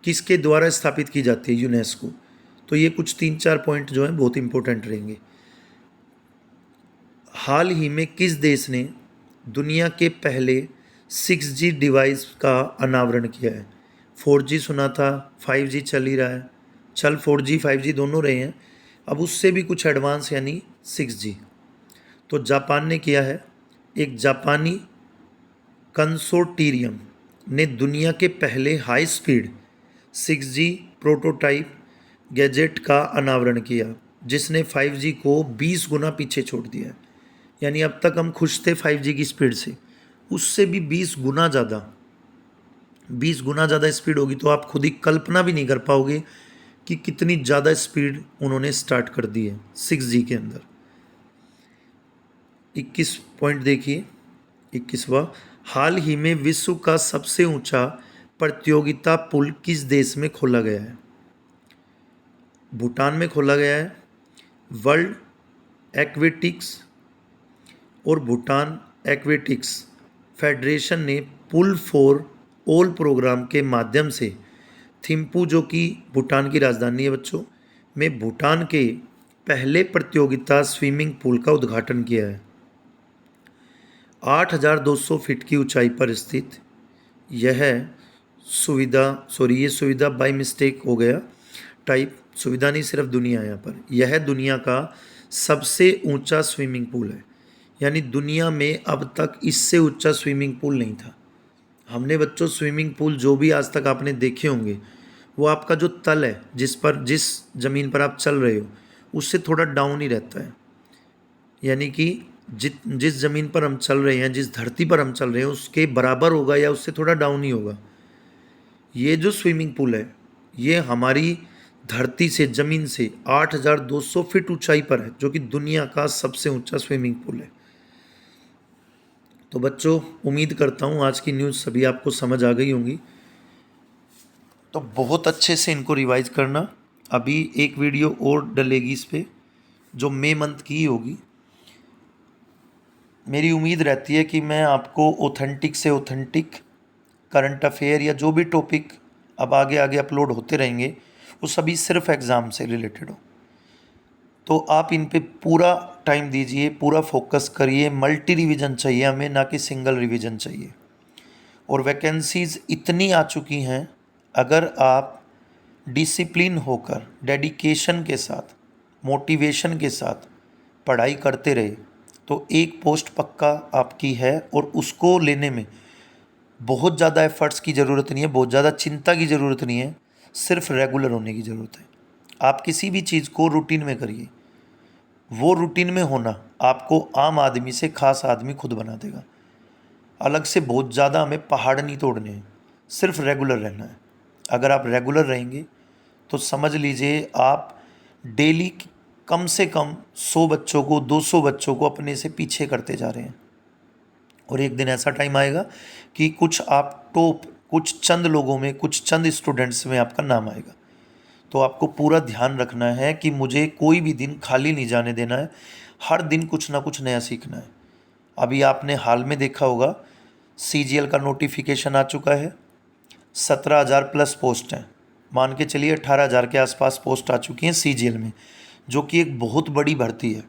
किसके द्वारा स्थापित की जाती है? यूनेस्को। तो ये कुछ 3-4 पॉइंट जो हैं बहुत इंपॉर्टेंट रहेंगे। हाल ही में किस देश ने दुनिया के पहले 6G डिवाइस का अनावरण किया है? 4G सुना था, 5G चल ही रहा है, चल 4G 5G दोनों रहे हैं, अब उससे भी कुछ एडवांस यानी 6G। तो जापान ने किया है। एक जापानी कंसोर्टियम ने दुनिया के पहले high speed 6G prototype gadget का अनावरण किया, जिसने 5G को 20 गुना पीछे छोड़ दिया है। यानी अब तक हम खुश थे 5G की स्पीड से, उससे भी 20 गुना ज़्यादा स्पीड होगी। तो आप खुद ही कल्पना भी नहीं कर पाओगे कि कितनी ज़्यादा स्पीड उन्होंने स्टार्ट कर दी है 6G के अंदर। 21 पॉइंट देखिए, 21वां, हाल ही में विश्व का सबसे ऊंचा प्रतियोगिता पुल किस देश में खोला गया है? भूटान में खोला गया है। वर्ल्ड एक्वेटिक्स और भूटान एक्वेटिक्स फेडरेशन ने पुल फॉर ऑल प्रोग्राम के माध्यम से थिम्पू, जो कि भूटान की राजधानी है बच्चों, में भूटान के पहले प्रतियोगिता स्विमिंग पूल का उद्घाटन किया है। 8,200 फीट की ऊंचाई पर स्थित यह सुविधा बाय मिस्टेक हो गया टाइप, सुविधा नहीं सिर्फ दुनिया है यहाँ पर। यह दुनिया का सबसे ऊंचा स्विमिंग पूल है, यानी दुनिया में अब तक इससे ऊंचा स्विमिंग पूल नहीं था। हमने बच्चों स्विमिंग पूल जो भी आज तक आपने देखे होंगे, वो आपका जो तल है, जिस ज़मीन पर आप चल रहे हो, उससे थोड़ा डाउन ही रहता है। यानी कि जिस ज़मीन पर हम चल रहे हैं, जिस धरती पर हम चल रहे हैं, उसके बराबर होगा या उससे थोड़ा डाउन ही होगा। ये जो स्विमिंग पूल है, ये हमारी धरती से, ज़मीन से 8,200 फीट ऊंचाई पर है, जो कि दुनिया का सबसे ऊंचा स्विमिंग पूल है। तो बच्चों, उम्मीद करता हूँ आज की न्यूज़ सभी आपको समझ आ गई होंगी। तो बहुत अच्छे से इनको रिवाइज करना। अभी एक वीडियो और डलेगी इस पर, जो मई मंथ की ही होगी। मेरी उम्मीद रहती है कि मैं आपको ऑथेंटिक से ऑथेंटिक करंट अफेयर या जो भी टॉपिक अब आगे आगे अपलोड होते रहेंगे, वो सभी सिर्फ एग्ज़ाम से रिलेटेड हो। तो आप इन पे पूरा टाइम दीजिए, पूरा फोकस करिए। मल्टी रिवीजन चाहिए हमें, ना कि सिंगल रिवीजन चाहिए। और वैकेंसीज़ इतनी आ चुकी हैं, अगर आप डिसिप्लिन होकर, डेडिकेशन के साथ, मोटिवेशन के साथ पढ़ाई करते रहे, तो एक पोस्ट पक्का आपकी है। और उसको लेने में बहुत ज़्यादा एफर्ट्स की ज़रूरत नहीं है, बहुत ज़्यादा चिंता की ज़रूरत नहीं है, सिर्फ रेगुलर होने की ज़रूरत है। आप किसी भी चीज़ को रूटीन में करिए, वो रूटीन में होना आपको आम आदमी से खास आदमी खुद बना देगा। अलग से बहुत ज़्यादा हमें पहाड़ नहीं तोड़ने हैं, सिर्फ रेगुलर रहना है। अगर आप रेगुलर रहेंगे तो समझ लीजिए आप डेली कम से कम 100 बच्चों को, 200 बच्चों को अपने से पीछे करते जा रहे हैं। और एक दिन ऐसा टाइम आएगा कि कुछ चंद लोगों में, कुछ चंद स्टूडेंट्स में आपका नाम आएगा। तो आपको पूरा ध्यान रखना है कि मुझे कोई भी दिन खाली नहीं जाने देना है, हर दिन कुछ ना कुछ नया सीखना है। अभी आपने हाल में देखा होगा, CGL का नोटिफिकेशन आ चुका है। 17,000 प्लस पोस्ट हैं, मान के चलिए 18,000 के आसपास पोस्ट आ चुकी हैं CGL में, जो कि एक बहुत बड़ी भर्ती है।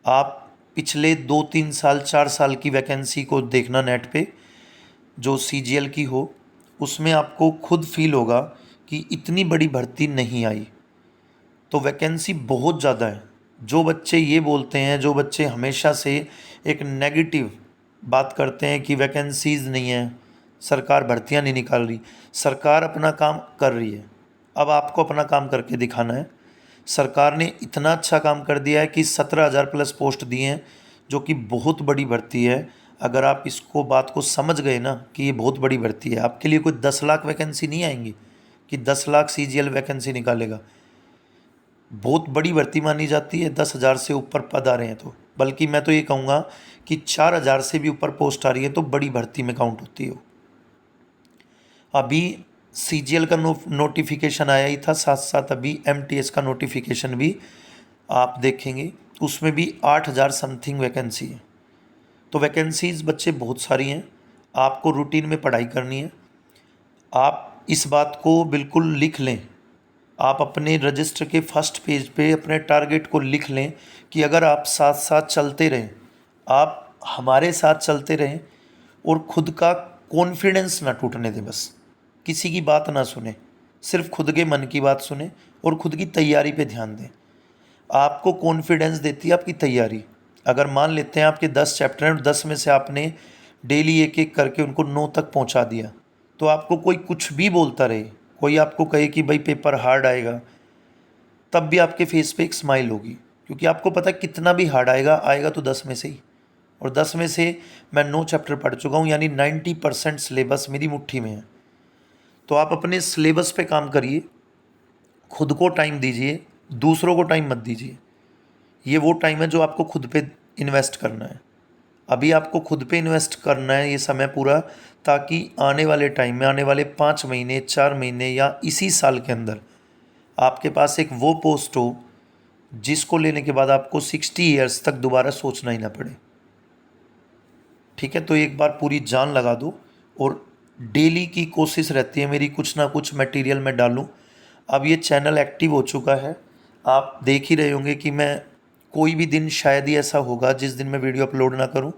आप पिछले 2-3 साल, 4 साल की वैकेंसी को देखना नेट पे, जो CGL की हो, उसमें आपको खुद फील होगा कि इतनी बड़ी भर्ती नहीं आई। तो वैकेंसी बहुत ज़्यादा है। जो बच्चे ये बोलते हैं, जो बच्चे हमेशा से एक नेगेटिव बात करते हैं कि वैकेंसीज़ नहीं है, सरकार भर्तियां नहीं निकाल रही, सरकार अपना काम कर रही है। अब आपको अपना काम करके दिखाना है। सरकार ने इतना अच्छा काम कर दिया है कि 17,000 प्लस पोस्ट दिए हैं, जो कि बहुत बड़ी भर्ती है। अगर आप इसको बात को समझ गए ना कि ये बहुत बड़ी भर्ती है, आपके लिए कोई 10 लाख वैकेंसी नहीं आएंगी कि 10 लाख CGL वैकेंसी निकालेगा। बहुत बड़ी भर्ती मानी जाती है, 10,000 से ऊपर पद आ रहे हैं तो, बल्कि मैं तो ये कहूँगा कि 4,000 से भी ऊपर पोस्ट आ रही है तो बड़ी भर्ती में काउंट होती है। अभी CGL का नोटिफिकेशन आया ही था, साथ साथ अभी MTS का नोटिफिकेशन भी आप देखेंगे, उसमें भी 8,000 समथिंग वैकेंसी है। तो वैकेंसीज बच्चे बहुत सारी हैं, आपको रूटीन में पढ़ाई करनी है। आप इस बात को बिल्कुल लिख लें, आप अपने रजिस्टर के फर्स्ट पेज पे अपने टारगेट को लिख लें कि अगर आप साथ साथ चलते रहें, आप हमारे साथ चलते रहें और खुद का कॉन्फिडेंस ना टूटने दें, बस किसी की बात ना सुने, सिर्फ खुद के मन की बात सुने और खुद की तैयारी पे ध्यान दें। आपको कॉन्फिडेंस देती है आपकी तैयारी। अगर मान लेते हैं आपके 10 चैप्टर हैं और 10 में से आपने डेली एक एक करके उनको 9 तक पहुंचा दिया, तो आपको कोई कुछ भी बोलता रहे, कोई आपको कहे कि भाई पेपर हार्ड आएगा, तब भी आपके फेस पे एक स्माइल होगी, क्योंकि आपको पता है कितना भी हार्ड आएगा, आएगा तो 10 में से ही। और 10 में से मैं 9 चैप्टर पढ़ चुका हूँ, यानी 90% सिलेबस मेरी मुट्ठी में है। तो आप अपने सिलेबस पे काम करिए, खुद को टाइम दीजिए, दूसरों को टाइम मत दीजिए। ये वो टाइम है जो आपको खुद पे इन्वेस्ट करना है। अभी आपको खुद पे इन्वेस्ट करना है ये समय पूरा, ताकि आने वाले टाइम में, आने वाले 5 महीने, 4 महीने या इसी साल के अंदर आपके पास एक वो पोस्ट हो जिसको लेने के बाद आपको 60 ईयर्स तक दोबारा सोचना ही ना पड़े। ठीक है, तो एक बार पूरी जान लगा दो। और डेली की कोशिश रहती है मेरी कुछ ना कुछ मटेरियल में डालूं। अब ये चैनल एक्टिव हो चुका है, आप देख ही रहे होंगे कि मैं कोई भी दिन शायद ही ऐसा होगा जिस दिन मैं वीडियो अपलोड ना करूं।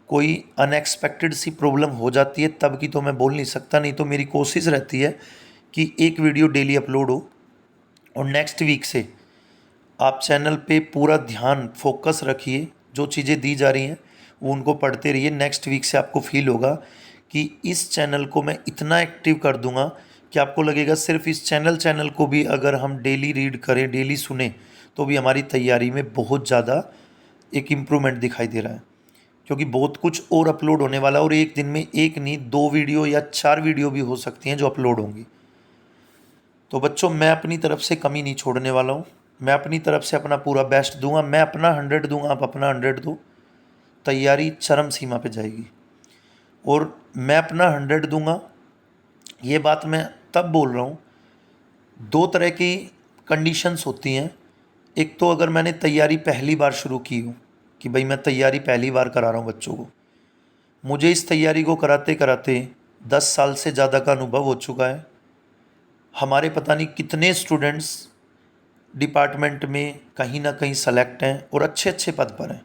कोई अनएक्सपेक्टेड सी प्रॉब्लम हो जाती है तब की तो मैं बोल नहीं सकता, नहीं तो मेरी कोशिश रहती है कि एक वीडियो डेली अपलोड हो। और नेक्स्ट वीक से आप चैनल पे पूरा ध्यान फोकस रखिए, जो चीज़ें दी जा रही हैं वो उनको पढ़ते रहिए। नेक्स्ट वीक से आपको फील होगा कि इस चैनल को मैं इतना एक्टिव कर दूंगा कि आपको लगेगा सिर्फ इस चैनल को भी अगर हम डेली रीड करें, डेली सुने, तो भी हमारी तैयारी में बहुत ज़्यादा एक इम्प्रूवमेंट दिखाई दे रहा है। क्योंकि बहुत कुछ और अपलोड होने वाला है, और एक दिन में एक नहीं 2 वीडियो या 4 वीडियो भी हो सकती हैं जो अपलोड होंगी। तो बच्चों, मैं अपनी तरफ से कमी नहीं छोड़ने वाला हूँ, मैं अपनी तरफ से अपना पूरा बेस्ट दूंगा, मैं अपना 100 दूंगा, आप अपना 100 दो, तैयारी चरम सीमा पे जाएगी। और मैं अपना 100 दूंगा, ये बात मैं तब बोल रहा हूँ, 2 तरह की कंडीशंस होती हैं। एक तो अगर मैंने तैयारी पहली बार शुरू की हो कि भाई मैं तैयारी पहली बार करा रहा हूँ बच्चों को, मुझे इस तैयारी को कराते कराते 10 साल से ज़्यादा का अनुभव हो चुका है। हमारे पता नहीं कितने स्टूडेंट्स डिपार्टमेंट में कहीं ना कहीं सेलेक्ट हैं और अच्छे अच्छे पद पर हैं।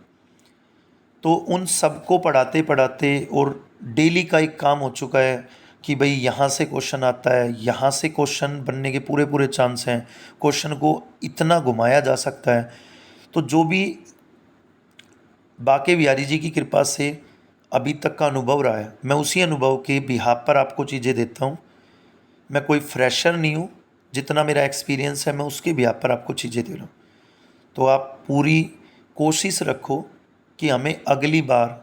तो उन सबको पढ़ाते पढ़ाते और डेली का एक काम हो चुका है कि भाई यहाँ से क्वेश्चन आता है, यहाँ से क्वेश्चन बनने के पूरे पूरे चांस हैं, क्वेश्चन को इतना घुमाया जा सकता है। तो जो भी बाके बिहारी जी की कृपा से अभी तक का अनुभव रहा है, मैं उसी अनुभव के बिहाफ पर आपको चीज़ें देता हूँ। मैं कोई फ्रेशर नहीं हूँ, जितना मेरा एक्सपीरियंस है मैं उसके बिहाफ पर आपको चीज़ें दे रहा हूँ। तो आप पूरी कोशिश रखो कि हमें अगली बार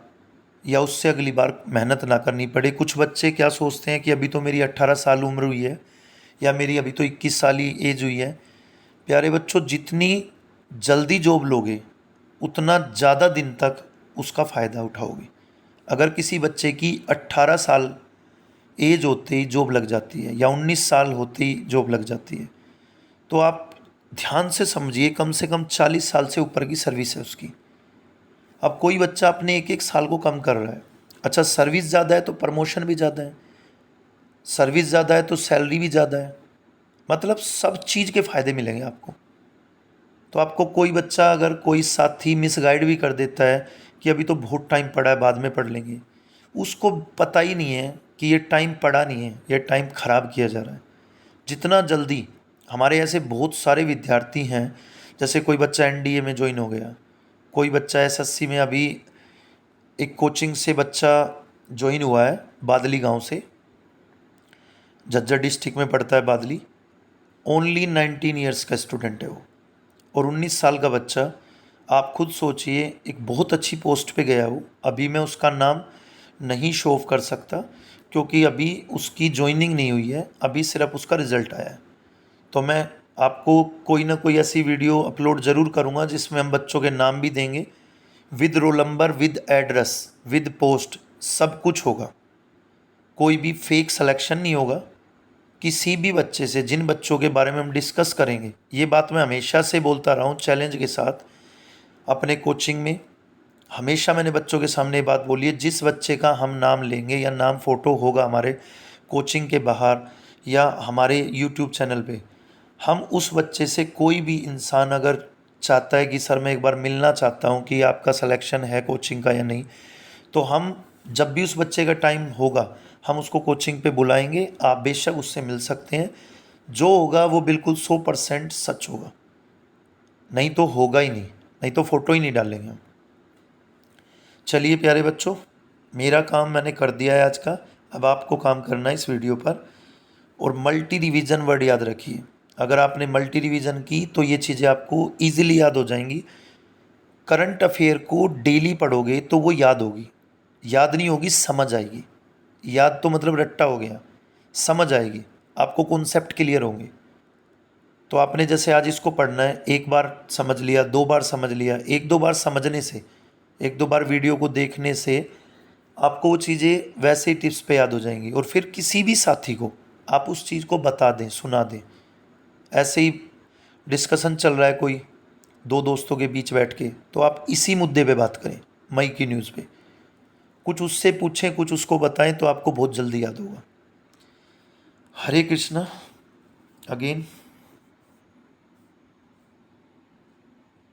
या उससे अगली बार मेहनत ना करनी पड़े। कुछ बच्चे क्या सोचते हैं कि अभी तो मेरी 18 साल उम्र हुई है या मेरी अभी तो 21 साल ही एज हुई है। प्यारे बच्चों, जितनी जल्दी जॉब लोगे उतना ज़्यादा दिन तक उसका फ़ायदा उठाओगे। अगर किसी बच्चे की 18 साल एज होते ही जॉब लग जाती है या 19 साल होते ही जॉब लग जाती है, तो आप ध्यान से समझिए कम से कम 40 साल से ऊपर की सर्विस है उसकी। अब कोई बच्चा अपने एक एक साल को कम कर रहा है, अच्छा सर्विस ज़्यादा है तो प्रमोशन भी ज़्यादा है, सर्विस ज़्यादा है तो सैलरी भी ज़्यादा है, मतलब सब चीज़ के फ़ायदे मिलेंगे आपको। तो आपको कोई बच्चा अगर कोई साथी मिसगाइड भी कर देता है कि अभी तो बहुत टाइम पड़ा है बाद में पढ़ लेंगे, उसको पता ही नहीं है कि ये टाइम पड़ा नहीं है, ये टाइम ख़राब किया जा रहा है। जितना जल्दी, हमारे ऐसे बहुत सारे विद्यार्थी हैं, जैसे कोई बच्चा NDA में ज्वाइन हो गया, कोई बच्चा SSC में अभी एक कोचिंग से बच्चा ज्वाइन हुआ है बादली गांव से, झज्जर डिस्ट्रिक्ट में पड़ता है बादली, ओनली 19 ईयर्स का स्टूडेंट है वो। और 19 साल का बच्चा, आप खुद सोचिए, एक बहुत अच्छी पोस्ट पे गया वो। अभी मैं उसका नाम नहीं शो ऑफ कर सकता क्योंकि अभी उसकी ज्वाइनिंग नहीं हुई है, अभी सिर्फ उसका रिजल्ट आया है। तो मैं आपको कोई ना कोई ऐसी वीडियो अपलोड ज़रूर करूँगा जिसमें हम बच्चों के नाम भी देंगे, with roll number, with address, with post, सब कुछ होगा। कोई भी फेक सिलेक्शन नहीं होगा किसी भी बच्चे से। जिन बच्चों के बारे में हम डिस्कस करेंगे, ये बात मैं हमेशा से बोलता रहा हूँ चैलेंज के साथ अपने कोचिंग में। हमेशा मैंने बच्चों के सामने ये बात बोली है, जिस बच्चे का हम नाम लेंगे या नाम फ़ोटो होगा हमारे कोचिंग के बाहर या हमारे यूट्यूब चैनल पे, हम उस बच्चे से, कोई भी इंसान अगर चाहता है कि सर मैं एक बार मिलना चाहता हूँ कि आपका सिलेक्शन है कोचिंग का या नहीं, तो हम जब भी उस बच्चे का टाइम होगा हम उसको कोचिंग पे बुलाएंगे। आप बेशक उससे मिल सकते हैं, जो होगा वो बिल्कुल 100% सच होगा, नहीं तो होगा ही नहीं, नहीं तो फ़ोटो ही नहीं डालेंगे हम। चलिए प्यारे बच्चों, मेरा काम मैंने कर दिया है आज का, अब आपको काम करना है इस वीडियो पर। और मल्टी रिवीजन वर्ड याद रखिए, अगर आपने मल्टी रिवीजन की तो ये चीज़ें आपको ईजिली याद हो जाएंगी। करंट अफेयर को डेली पढ़ोगे तो वो याद होगी, याद नहीं होगी, समझ आएगी। याद तो मतलब रट्टा हो गया, समझ आएगी, आपको कॉन्सेप्ट क्लियर होंगे। तो आपने जैसे आज इसको पढ़ना है, एक बार समझ लिया, दो बार समझ लिया, एक दो बार समझने से, एक दो बार वीडियो को देखने से आपको वो चीज़ें वैसे ही टिप्स पे याद हो जाएंगी। और फिर किसी भी साथी को आप उस चीज़ को बता दें, सुना दें। ऐसे ही डिस्कशन चल रहा है कोई दो दोस्तों के बीच बैठ के, तो आप इसी मुद्दे पे बात करें, मई की न्यूज़ पे, कुछ उससे पूछें, कुछ उसको बताएं, तो आपको बहुत जल्दी याद होगा। हरे कृष्णा अगेन।